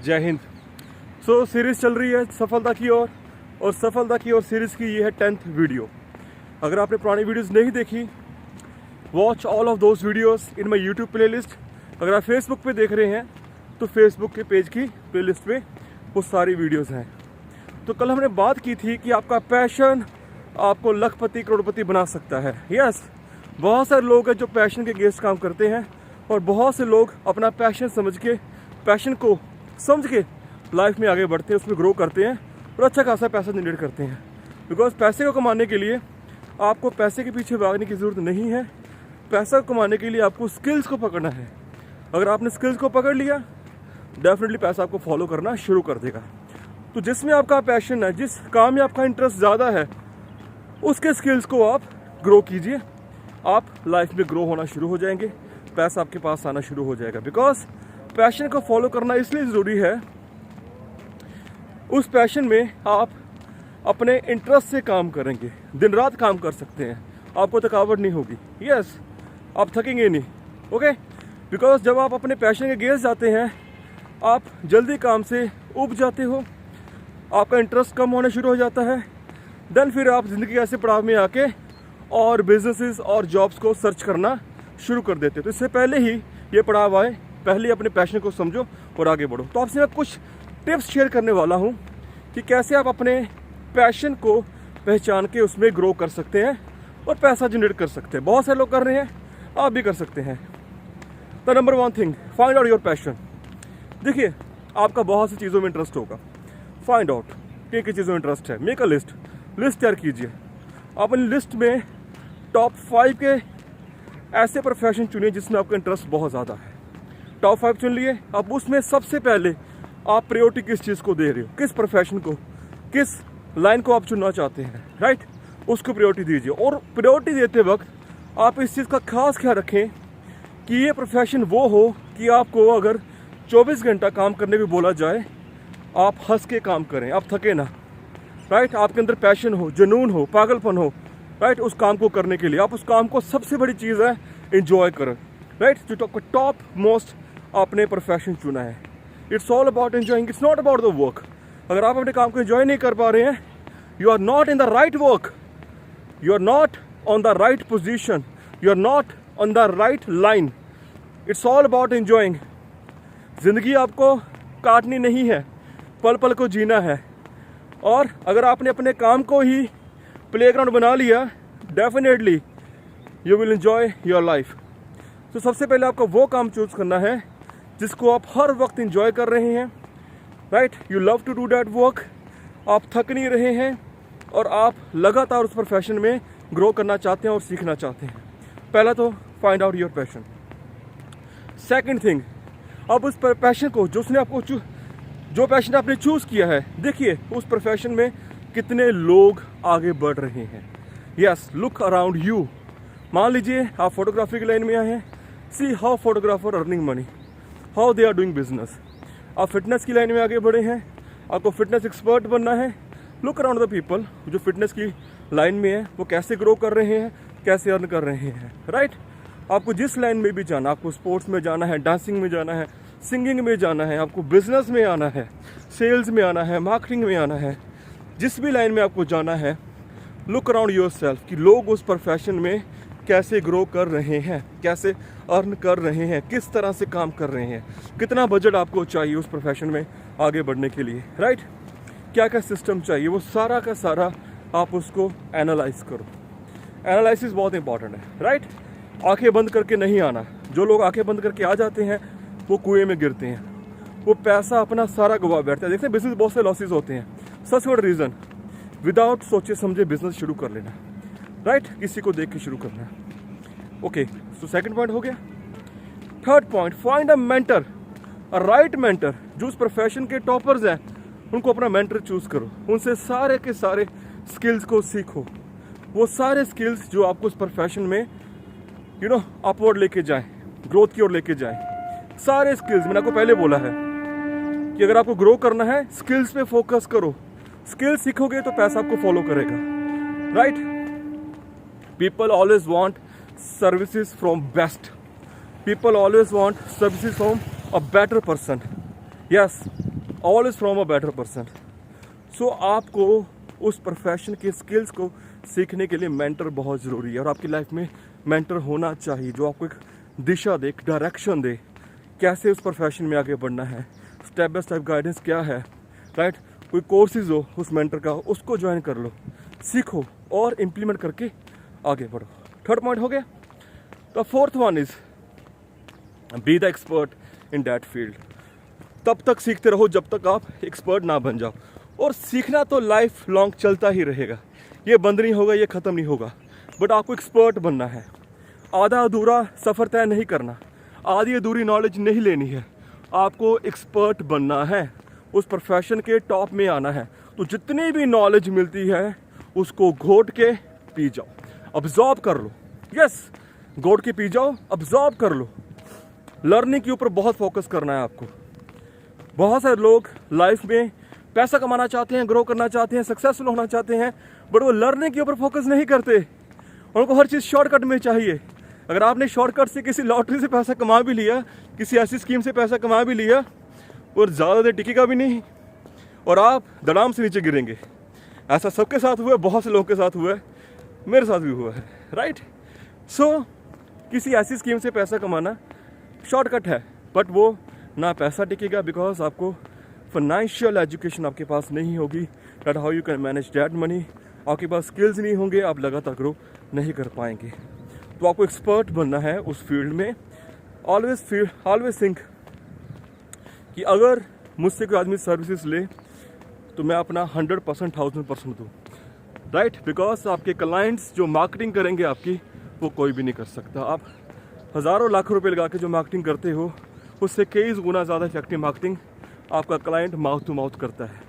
जय हिंद। सो सीरीज़ चल रही है सफलता की ओर, और सफलता की ओर सीरीज़ की ये है 10th वीडियो। अगर आपने पुरानी वीडियोस नहीं देखी, watch all of those videos in my YouTube playlist. अगर आप फेसबुक पे देख रहे हैं तो फेसबुक के पेज की प्लेलिस्ट में वो सारी वीडियोस हैं। तो कल हमने बात की थी कि आपका पैशन आपको लखपति करोड़पति बना सकता है। यस, बहुत सारे लोग हैं जो पैशन के अगेंस्ट काम करते हैं, और बहुत से लोग अपना पैशन को समझ के लाइफ में आगे बढ़ते हैं, उसमें ग्रो करते हैं और अच्छा खासा पैसा जनरेट करते हैं। बिकॉज पैसे को कमाने के लिए आपको पैसे के पीछे भागने की ज़रूरत नहीं है। पैसा कमाने के लिए आपको स्किल्स को पकड़ना है। अगर आपने स्किल्स को पकड़ लिया, डेफिनेटली पैसा आपको फॉलो करना शुरू कर देगा। तो जिसमें आपका पैशन है, जिस काम में आपका इंटरेस्ट ज़्यादा है, उसके स्किल्स को आप ग्रो कीजिए। आप लाइफ में ग्रो होना शुरू हो जाएंगे, पैसा आपके पास आना शुरू हो जाएगा। बिकॉज पैशन को फॉलो करना इसलिए ज़रूरी है, उस पैशन में आप अपने इंटरेस्ट से काम करेंगे, दिन रात काम कर सकते हैं, आपको थकावट नहीं होगी। यस, आप थकेंगे नहीं। ओके, बिकॉज जब आप अपने पैशन के अगेंस्ट जाते हैं, आप जल्दी काम से उब जाते हो, आपका इंटरेस्ट कम होना शुरू हो जाता है। देन फिर आप ज़िंदगी के ऐसे पड़ाव में आके और बिजनेसेस और जॉब्स को सर्च करना शुरू कर देते हो। तो इससे पहले ही ये पड़ाव आए, पहले अपने पैशन को समझो और आगे बढ़ो। तो आपसे मैं कुछ टिप्स शेयर करने वाला हूँ कि कैसे आप अपने पैशन को पहचान के उसमें ग्रो कर सकते हैं और पैसा जनरेट कर सकते हैं। बहुत सारे लोग कर रहे हैं, आप भी कर सकते हैं। The number 1 thing, find out your passion. देखिए, आपका बहुत सी चीज़ों में इंटरेस्ट होगा। फाइंड आउट किन किन चीज़ों में इंटरेस्ट है। मेक अ लिस्ट तैयार कीजिए। अपनी लिस्ट में टॉप 5 के ऐसे प्रोफेशन चुनिए जिसमें आपका इंटरेस्ट बहुत ज़्यादा है। टॉप 5 चुन लिए, अब उसमें सबसे पहले आप प्रायोरिटी किस चीज़ को दे रहे हो, किस प्रोफेशन को, किस लाइन को आप चुनना चाहते हैं, राइट, उसको प्रायोरिटी दीजिए। और प्रायोरिटी देते वक्त आप इस चीज़ का खास ख्याल रखें कि ये प्रोफेशन वो हो कि आपको अगर 24 घंटा काम करने भी बोला जाए, आप हंस के काम करें, आप थके ना, राइट। आपके अंदर पैशन हो, जुनून हो, पागलपन हो, राइट, उस काम को करने के लिए। आप उस काम को, सबसे बड़ी चीज़ है, एंजॉय करें, राइट। जो टॉप मोस्ट आपने प्रोफेशन चुना है, it's all about enjoying, it's not about the work. अगर आप अपने काम को एंजॉय नहीं कर पा रहे हैं, you are not in the right work, you are not on the right position, you are not on the right line. It's all about enjoying. ज़िंदगी आपको काटनी नहीं है, पल पल को जीना है। और अगर आपने अपने काम को ही प्लेग्राउंड बना लिया, definitely you will enjoy your life. तो सबसे पहले आपको वो काम चूज करना है जिसको आप हर वक्त एंजॉय कर रहे हैं, right. You love to do that work. आप थक नहीं रहे हैं और आप लगातार उस प्रोफेशन में ग्रो करना चाहते हैं और सीखना चाहते हैं। पहला तो find out your passion. Second thing, आप उस पैशन को, जो पैशन आपने चूज़ किया है, देखिए उस प्रोफेशन में कितने लोग आगे बढ़ रहे हैं। Yes, look around you. मान लीजिए आप फोटोग्राफी की लाइन में आए हैं, see how photographer earning money, how they are doing business. आप फिटनेस की लाइन में आगे बढ़े हैं, आपको फिटनेस एक्सपर्ट बनना है, लुक अराउंड द पीपल जो फिटनेस की लाइन में है, वो कैसे ग्रो कर रहे हैं, कैसे अर्न कर रहे हैं, राइट। आपको जिस लाइन में भी जाना, आपको स्पोर्ट्स में जाना है, डांसिंग में जाना है, सिंगिंग में जाना है, आपको बिजनेस में आना है, सेल्स में आना है, मार्केटिंग में आना है, जिस भी लाइन में आपको जाना है, लुक अराउंड योर सेल्फ कि लोग उस प्रोफेशन में कैसे ग्रो कर रहे हैं, कैसे अर्न कर रहे हैं, किस तरह से काम कर रहे हैं, कितना बजट आपको चाहिए उस प्रोफेशन में आगे बढ़ने के लिए, राइट। क्या क्या सिस्टम चाहिए, वो सारा का सारा आप उसको एनालाइज करो। एनालिसिस बहुत इंपॉर्टेंट है, राइट। आंखें बंद करके नहीं आना। जो लोग आंखें बंद करके आ जाते हैं वो कुएं में गिरते हैं, वो पैसा अपना सारा गवा बैठता है। देखते हैं बिजनेस बहुत से लॉसेस होते हैं। सबसे बड़ा रीज़न, विदाउट सोचे समझे बिजनेस शुरू कर लेना, राइट, किसी को देख के शुरू करना। ओके, तो सेकंड पॉइंट हो गया। Third point, find a mentor, a right mentor. जो उस प्रोफेशन के टॉपर्स हैं उनको अपना मेंटर चूज करो, उनसे सारे के सारे स्किल्स को सीखो। वो सारे स्किल्स जो आपको उस प्रोफेशन में अपवर्ड लेके जाएं, ग्रोथ की ओर लेके जाएं। सारे स्किल्स, मैंने आपको पहले बोला है कि अगर आपको ग्रो करना है, स्किल्स पे फोकस करो। स्किल्स सीखोगे तो पैसा आपको फॉलो करेगा, right. People always want services from best, people always want services from a better person. Yes, always from a better person. So आपको उस प्रोफेशन के स्किल्स को सीखने के लिए मेंटर बहुत ज़रूरी है, और आपकी लाइफ में मेंटर होना चाहिए जो आपको एक दिशा दे, एक डायरेक्शन दे, कैसे उस प्रोफेशन में आगे बढ़ना है, स्टेप बाय स्टेप गाइडेंस क्या है, राइट। कोई कोर्सेज हो उस मेंटर का, उसको ज्वाइन कर लो, सीखो और इम्प्लीमेंट करके आगे बढ़ो। थर्ड पॉइंट हो गया। The fourth one is be the expert in that field. तब तक सीखते रहो जब तक आप एक्सपर्ट ना बन जाओ, और सीखना तो लाइफ लॉन्ग चलता ही रहेगा, ये बंद नहीं होगा, ये ख़त्म नहीं होगा, बट आपको एक्सपर्ट बनना है। आधा अधूरा सफ़र तय नहीं करना, आधी अधूरी नॉलेज नहीं लेनी है, आपको एक्सपर्ट बनना है, उस प्रोफेशन के टॉप में आना है। तो जितनी भी नॉलेज मिलती है उसको घोट के पी जाओ, अब्जॉर्ब कर लो। यस, घोट के पी जाओ, अब्जॉर्ब कर लो। लर्निंग के ऊपर बहुत फोकस करना है आपको। बहुत सारे लोग लाइफ में पैसा कमाना चाहते हैं, ग्रो करना चाहते हैं, सक्सेसफुल होना चाहते हैं, बट वो लर्निंग के ऊपर फोकस नहीं करते। उनको हर चीज़ शॉर्टकट में चाहिए। अगर आपने शॉर्टकट से किसी लॉटरी से पैसा कमा भी लिया, किसी ऐसी स्कीम से पैसा कमा भी लिया, और ज़्यादा देर टिकेगा भी नहीं, और आप धड़ाम से नीचे गिरेंगे। ऐसा सबके साथ हुआ है, बहुत से लोगों के साथ हुआ है, मेरे साथ भी हुआ है, राइट। सो किसी ऐसी स्कीम से पैसा कमाना शॉर्टकट है, बट वो ना पैसा टिकेगा, बिकॉज आपको फाइनेंशियल एजुकेशन आपके पास नहीं होगी, that how you can manage that money. आपके पास स्किल्स नहीं होंगे, आप लगातार ग्रो नहीं कर पाएंगे। तो आपको एक्सपर्ट बनना है उस फील्ड में। ऑलवेज थिंक कि अगर मुझसे कोई आदमी सर्विसेज ले तो मैं अपना 100% 1000% दूँ, राइट। बिकॉज आपके क्लाइंट्स जो मार्केटिंग करेंगे आपकी, वो कोई भी नहीं कर सकता। आप हज़ारों लाख रुपए लगा के जो मार्केटिंग करते हो, उससे कई गुना ज़्यादा इफेक्टिव मार्केटिंग आपका क्लाइंट माउथ टू माउथ करता है।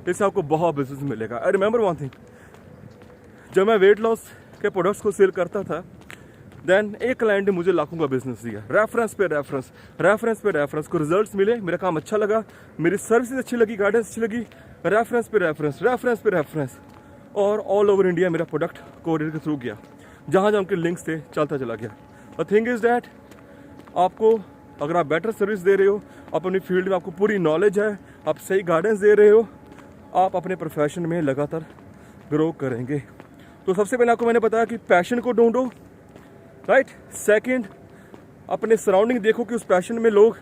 इससे आपको बहुत बिजनेस मिलेगा। आई रिमेंबर वन थिंग, जब मैं वेट लॉस के प्रोडक्ट्स को सेल करता था, देन एक क्लाइंट ने मुझे लाखों का बिजनेस दिया, रेफरेंस पे रेफरेंस को रिजल्ट्स मिले, मेरा काम अच्छा लगा, मेरी सर्विस अच्छी लगी, गाइडेंस अच्छी लगी, रेफरेंस पे रेफरेंस, और ऑल ओवर इंडिया मेरा प्रोडक्ट कोरियर के थ्रू गया, जहाँ जहाँ उनके लिंक्स थे चलता चला गया। द थिंग इज दैट आपको, अगर आप बेटर सर्विस दे रहे हो, आप अपनी फील्ड में आपको पूरी नॉलेज है, आप सही गाइडेंस दे रहे हो, आप अपने प्रोफेशन में लगातार ग्रो करेंगे। तो सबसे पहले आपको मैंने बताया कि पैशन को ढूंढो, राइट। सेकंड, अपने सराउंडिंग देखो कि उस पैशन में लोग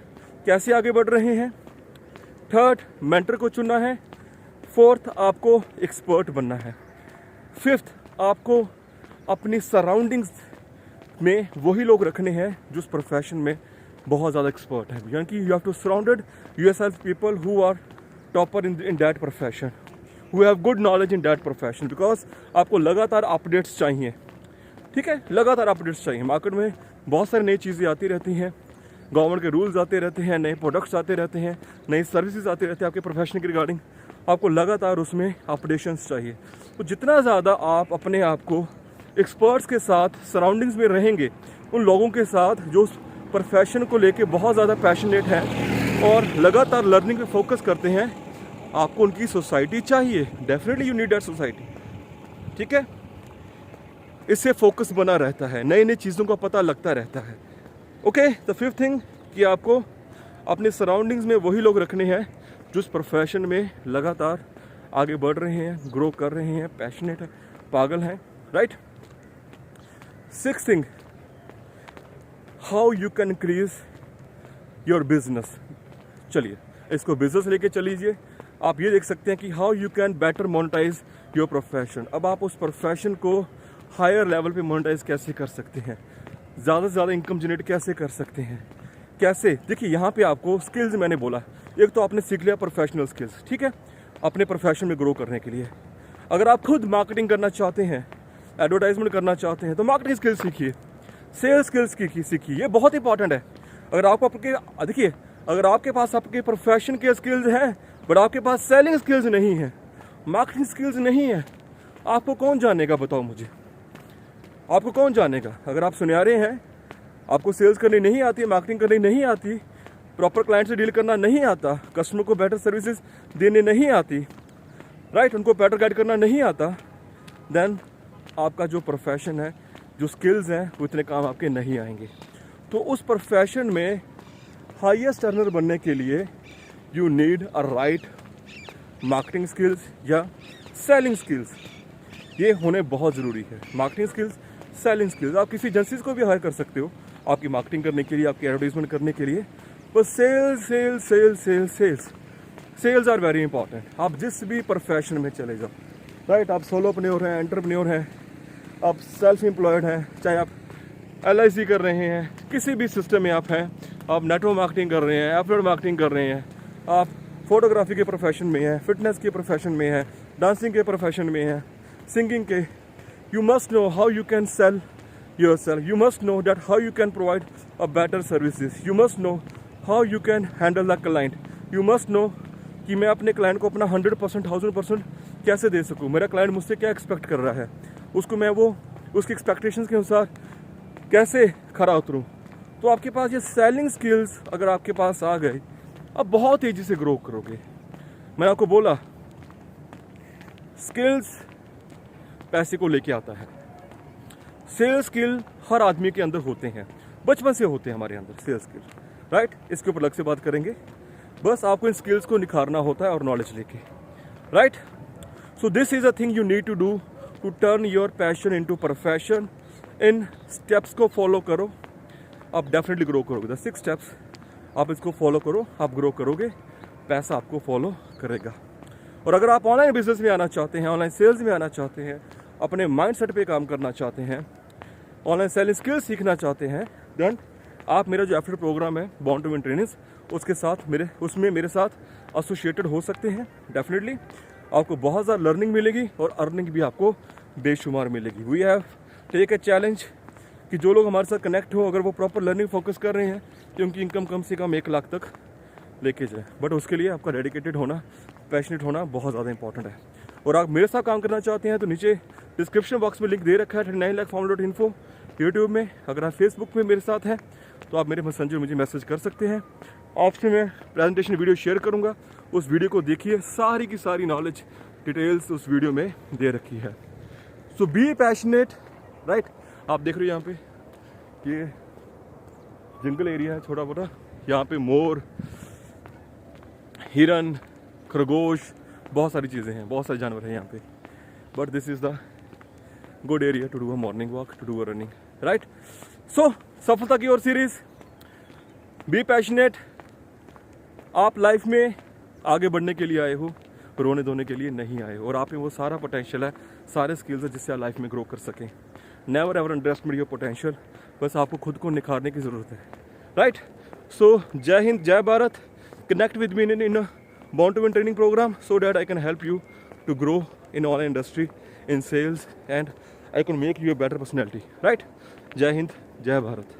कैसे आगे बढ़ रहे हैं। थर्ड, मेंटर को चुनना है। फोर्थ, आपको एक्सपर्ट बनना है। फिफ्थ, आपको अपनी सराउंडिंग्स में वही लोग रखने हैं जो उस प्रोफेशन में बहुत ज़्यादा एक्सपर्ट है, यानी कि you have to surrounded yourself people who are topper in that profession, who have good knowledge in that profession, because आपको लगातार अपडेट्स चाहिए, ठीक है, लगातार अपडेट्स चाहिए। मार्केट में बहुत सारी नई चीज़ें आती रहती हैं, गवर्नमेंट के रूल्स आते रहते हैं, नए प्रोडक्ट्स आते रहते हैं, नई सर्विसेज आती रहती हैं आपके प्रोफेशन के रिगार्डिंग, आपको लगातार उसमें अपडेशंस चाहिए। तो जितना ज़्यादा आप अपने आप को एक्सपर्ट्स के साथ सराउंडिंग्स में रहेंगे, उन लोगों के साथ जो प्रोफेशन को लेके बहुत ज़्यादा पैशनेट हैं और लगातार लर्निंग पे फोकस करते हैं, आपको उनकी सोसाइटी चाहिए। Definitely you need that society, ठीक है। इससे फोकस बना रहता है, नई नई चीज़ों का पता लगता रहता है। ओके, द फिफ्थ थिंग कि आपको अपने सराउंडिंग्स में वही लोग रखने हैं जो इस प्रोफेशन में लगातार आगे बढ़ रहे हैं, ग्रो कर रहे हैं, पैशनेट है, पागल हैं, right. Six thing, how you can increase your business. चलिए इसको बिजनेस लेके चलीजिए। आप ये देख सकते हैं कि how you can better monetise your profession. अब आप उस प्रोफेशन को हायर लेवल पे मोनेटाइज कैसे कर सकते हैं, ज़्यादा से ज़्यादा इनकम जनरेट कैसे कर सकते हैं, कैसे। देखिए यहाँ पे आपको स्किल्स मैंने बोला, एक तो आपने सीख लिया प्रोफेशनल स्किल्स, ठीक है, अपने प्रोफेशन में ग्रो करने के लिए। अगर आप खुद मार्केटिंग करना चाहते हैं, एडवर्टाइजमेंट करना चाहते हैं, तो मार्केटिंग स्किल्स सीखिए, सेल्स स्किल्स सीखिए, ये बहुत इंपॉर्टेंट है। अगर आपको आपके देखिए, अगर आपके पास आपके प्रोफेशन के स्किल्स हैं बट आपके पास सेलिंग स्किल्स नहीं है, मार्केटिंग स्किल्स नहीं है, आपको कौन जानेगा, बताओ मुझे, आपको कौन जानेगा। अगर आप सुनहरे हैं, आपको सेल्स करनी नहीं आती, मार्केटिंग करनी नहीं आती, प्रॉपर क्लाइंट से डील करना नहीं आता, कस्टमर को बेटर सर्विसेज देने नहीं आती, राइट, उनको बेटर गाइड करना नहीं आता, देन आपका जो प्रोफेशन है, जो स्किल्स हैं, वो इतने काम आपके नहीं आएंगे। तो उस प्रोफेशन में हाईएस्ट अर्नर बनने के लिए you need a right marketing skills या सेलिंग स्किल्स, ये होने बहुत ज़रूरी है। Marketing skills, selling skills. आप किसी एजेंसीज को भी हायर कर सकते हो आपकी मार्केटिंग करने के लिए, आपकी एडवर्टाइजमेंट करने के लिए, बस sales sales sales sales sales sales are very important. आप जिस भी प्रोफेशन में चले जाओ, राइट, आप सोलोप्रेन्योर हैं, एंटरप्रेन्योर हैं, आप सेल्फ एम्प्लॉयड हैं, चाहे आप LIC कर रहे हैं, किसी भी सिस्टम में आप हैं, आप नेटवर्क मार्केटिंग कर रहे हैं, एफिलिएट मार्केटिंग कर रहे हैं, आप फोटोग्राफी के प्रोफेशन में हैं, फिटनेस के प्रोफेशन में हैं, डांसिंग के प्रोफेशन में हैं, सिंगिंग के, you must know how you can sell yourself. You must know that how you can provide a better services. You must know how you can handle the client. You must know कि मैं अपने client को अपना 100%, 1000% कैसे दे सकूँ, मेरा client मुझसे क्या एक्सपेक्ट कर रहा है, उसको मैं वो उसकी एक्सपेक्टेशंस के अनुसार कैसे खरा उतरूँ। तो आपके पास ये सेलिंग स्किल्स अगर आपके पास आ गए, आप बहुत तेज़ी से ग्रो करोगे। मैं आपको बोला, स्किल्स पैसे को लेके आता है। सेल्स स्किल हर आदमी के अंदर होते हैं, बचपन से होते हैं हमारे अंदर सेल्स स्किल, राइट। इसके ऊपर अलग से बात करेंगे, बस आपको इन स्किल्स को निखारना होता है और नॉलेज लेके, right. So this is a thing you need to do to turn your passion into profession. इन स्टेप्स को फॉलो करो, आप डेफिनेटली ग्रो करोगे। द 6 स्टेप्स आप इसको फॉलो करो, आप ग्रो करोगे, पैसा आपको फॉलो करेगा। और अगर आप ऑनलाइन बिजनेस में आना चाहते हैं, ऑनलाइन सेल्स में आना चाहते हैं, अपने माइंडसेट पे काम करना चाहते हैं, ऑनलाइन सेलिंग स्किल्स सीखना चाहते हैं, देन आप मेरा जो एफिलिएट प्रोग्राम है बॉर्न टू विन ट्रेनिंग्स, उसके साथ उसमें मेरे साथ एसोसिएटेड हो सकते हैं। डेफिनेटली आपको बहुत ज़्यादा लर्निंग मिलेगी और अर्निंग भी आपको बेशुमार मिलेगी। We have take a challenge कि जो लोग हमारे साथ कनेक्ट हो, अगर वो प्रॉपर लर्निंग फोकस कर रहे हैं कि उनकी इनकम कम से कम 1 लाख तक लेके जाए, बट उसके लिए आपका डेडिकेटेड होना, पैशनेट होना बहुत ज़्यादा इंपॉर्टेंट है। और आप मेरे साथ काम करना चाहते हैं तो नीचे डिस्क्रिप्शन बॉक्स में लिंक दे रखा है 39lakhformula.info। यूट्यूब में, अगर आप फेसबुक में मेरे साथ हैं तो आप मेरे मैसेंजर मुझे मैसेज कर सकते हैं। आपसे मैं प्रेजेंटेशन वीडियो शेयर करूंगा, उस वीडियो को देखिए, सारी की सारी नॉलेज डिटेल्स उस वीडियो में दे रखी है। सो बी पैशनेट, राइट। आप देख रहे हो यहाँ पे ये जंगल एरिया है छोटा मोटा, यहाँ पे मोर, हिरन, खरगोश, बहुत सारी चीज़ें हैं, बहुत सारे जानवर हैं यहाँ पे, but this is the good area to do a morning walk, to do a running, right. So सफलता की ओर सीरीज, बी पैशनेट। आप लाइफ में आगे बढ़ने के लिए आए हो, रोने धोने के लिए नहीं आए हो, और आप में वो सारा पोटेंशियल है, सारे स्किल्स है जिससे आप लाइफ में ग्रो कर सकें। Never ever underestimate your potential, बस आपको खुद को निखारने की ज़रूरत है, राइट। सो जय हिंद, जय Bharat. Connect with me in Born to Win training program so that I can help you to grow in online industry, in sales, and I can make you a better personality, right? Jai Hind, Jai Bharat.